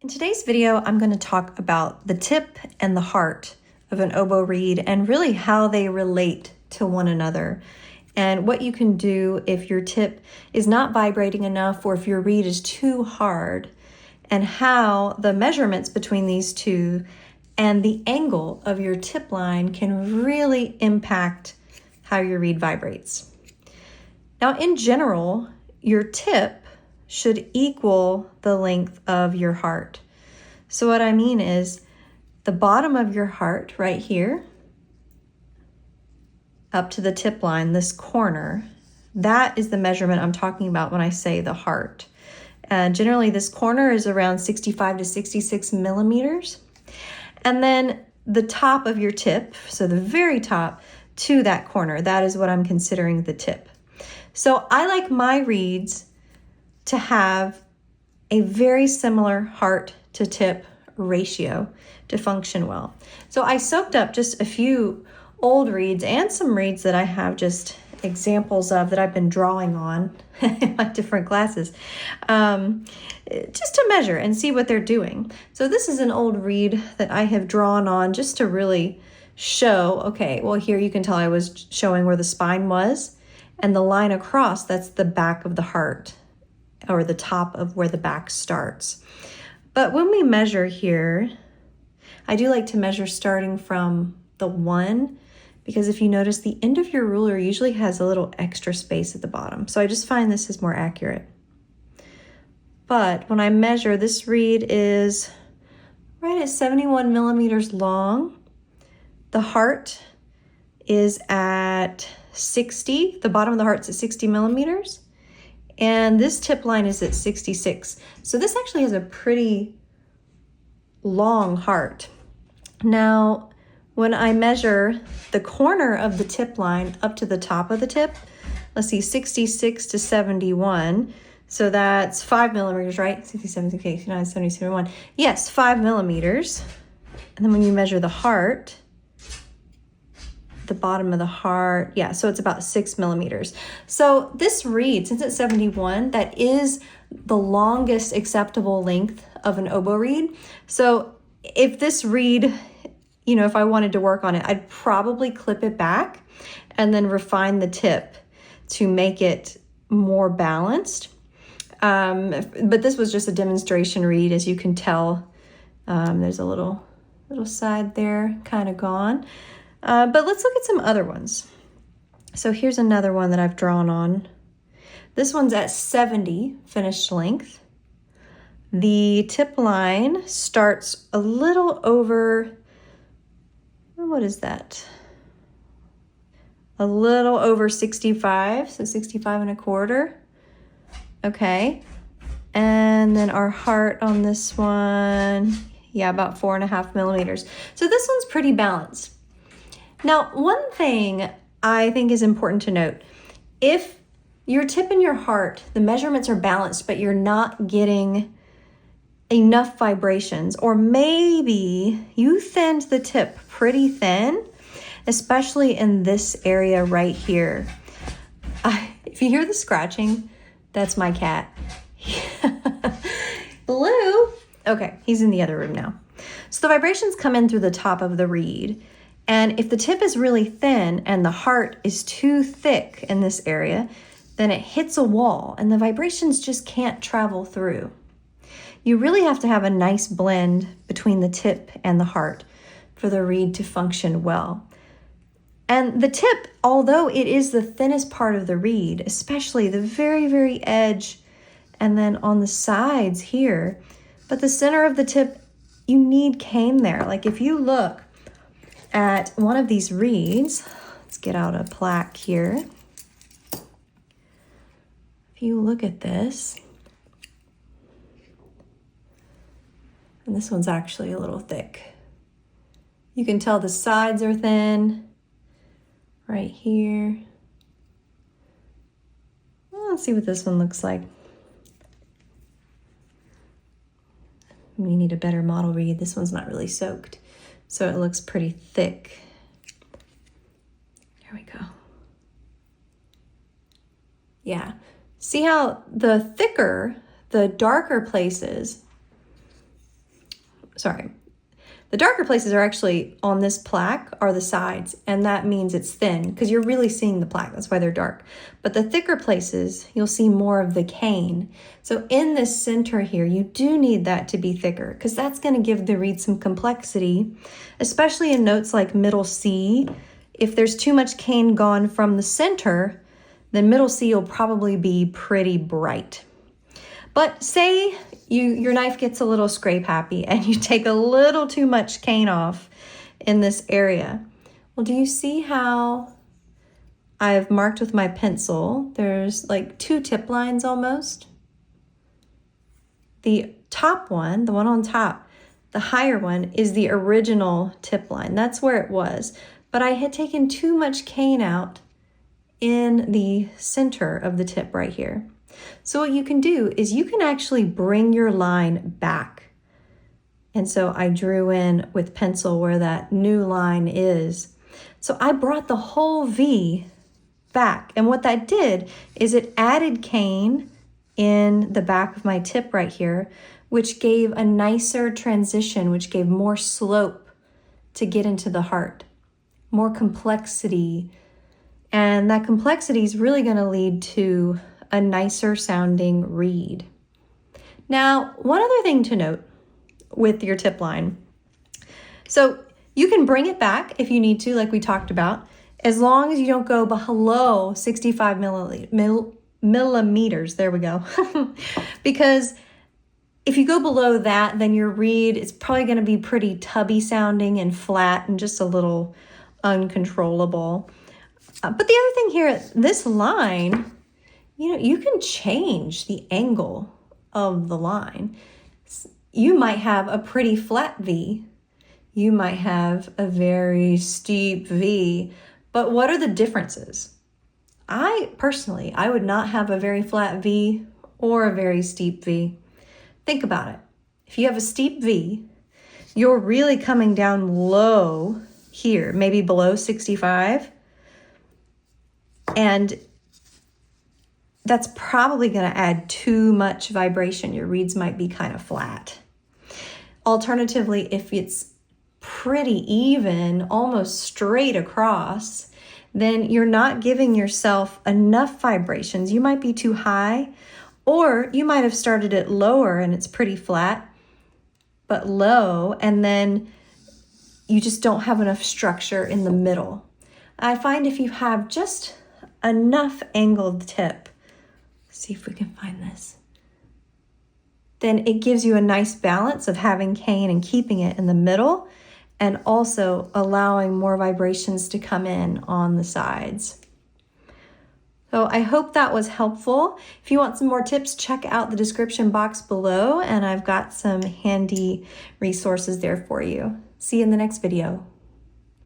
In today's video, I'm going to talk about the tip and the heart of an oboe reed and really how they relate to one another and what you can do if your tip is not vibrating enough or if your reed is too hard, and how the measurements between these two and the angle of your tip line can really impact how your reed vibrates. Now, in general, your tip should equal the length of your heart. So what I mean is the bottom of your heart right here up to the tip line, this corner, that is the measurement I'm talking about when I say the heart. And generally this corner is around 65 to 66 millimeters. And then the top of your tip, so the very top to that corner, that is what I'm considering the tip. So I like my reeds to have a very similar heart to tip ratio to function well. So I soaked up just a few old reeds and some reeds that I have just examples of that I've been drawing on in my different classes, just to measure and see what they're doing. So this is an old reed that I have drawn on just to really show, okay, well here you can tell I was showing where the spine was, and the line across, that's the back of the heart, or the top of where the back starts. But when we measure here, I do like to measure starting from the 1, because if you notice, the end of your ruler usually has a little extra space at the bottom. So I just find this is more accurate. But when I measure, this reed is right at 71 millimeters long. The heart is at 60. The bottom of the heart's at 60 millimeters. And this tip line is at 66. So this actually has a pretty long heart. Now, when I measure the corner of the tip line up to the top of the tip, let's see, 66 to 71. So that's 5 millimeters, right? 67, 68, 69, 70, 71. Yes, 5 millimeters. And then when you measure the heart, the bottom of the heart, yeah, so it's about 6 millimeters. So this reed, since it's 71, that is the longest acceptable length of an oboe reed. So if this reed, you know, if I wanted to work on it, I'd probably clip it back and then refine the tip to make it more balanced. But this was just a demonstration reed, as you can tell. There's a little side there, kind of gone. But let's look at some other ones. So here's another one that I've drawn on. This one's at 70 finished length. The tip line starts a little over, what is that? A little over 65, so 65 and a quarter. Okay. And then our heart on this one, yeah, about 4.5 millimeters. So this one's pretty balanced. Now, one thing I think is important to note, if your tip and your heart, the measurements are balanced, but you're not getting enough vibrations, or maybe you thinned the tip pretty thin, especially in this area right here. If you hear the scratching, that's my cat. Blue. Okay, he's in the other room now. So the vibrations come in through the top of the reed. And if the tip is really thin and the heart is too thick in this area, then it hits a wall and the vibrations just can't travel through. You really have to have a nice blend between the tip and the heart for the reed to function well. And the tip, although it is the thinnest part of the reed, especially the very, very edge and then on the sides here, but the center of the tip, you need cane there. Like if you look at one of these reeds, let's get out a plaque here. If you look at this, and this one's actually a little thick. You can tell the sides are thin right here. Well, let's see what this one looks like. We need a better model reed. This one's not really soaked, so it looks pretty thick. There we go. Yeah. See how the thicker, the darker places sorry. The darker places are actually on this plaque are the sides, and that means it's thin because you're really seeing the plaque. That's why they're dark. But the thicker places, you'll see more of the cane. So in this center here, you do need that to be thicker because that's going to give the reed some complexity, especially in notes like middle C. If there's too much cane gone from the center, then middle C will probably be pretty bright. But say your knife gets a little scrape happy and you take a little too much cane off in this area. Well, do you see how I've marked with my pencil? There's like 2 tip lines almost. The top one, the one on top, the higher one is the original tip line. That's where it was. But I had taken too much cane out in the center of the tip right here. So what you can do is you can actually bring your line back. And so I drew in with pencil where that new line is. So I brought the whole V back. And what that did is it added cane in the back of my tip right here, which gave a nicer transition, which gave more slope to get into the heart, more complexity. And that complexity is really going to lead to a nicer sounding reed. Now, one other thing to note with your tip line. So you can bring it back if you need to, like we talked about, as long as you don't go below 65 millimeters. There we go. Because if you go below that, then your reed is probably going to be pretty tubby sounding and flat and just a little uncontrollable. But the other thing here, this line, you can change the angle of the line. You might have a pretty flat V. You might have a very steep V. But what are the differences? I would not have a very flat V or a very steep V. Think about it. If you have a steep V, you're really coming down low here, maybe below 65. And that's probably going to add too much vibration. Your reeds might be kind of flat. Alternatively, if it's pretty even, almost straight across, then you're not giving yourself enough vibrations. You might be too high, or you might have started it lower and it's pretty flat, but low, and then you just don't have enough structure in the middle. I find if you have just enough angled tip, see if we can find this, then it gives you a nice balance of having cane and keeping it in the middle and also allowing more vibrations to come in on the sides. So I hope that was helpful. If you want some more tips, check out the description box below, and I've got some handy resources there for you. See you in the next video.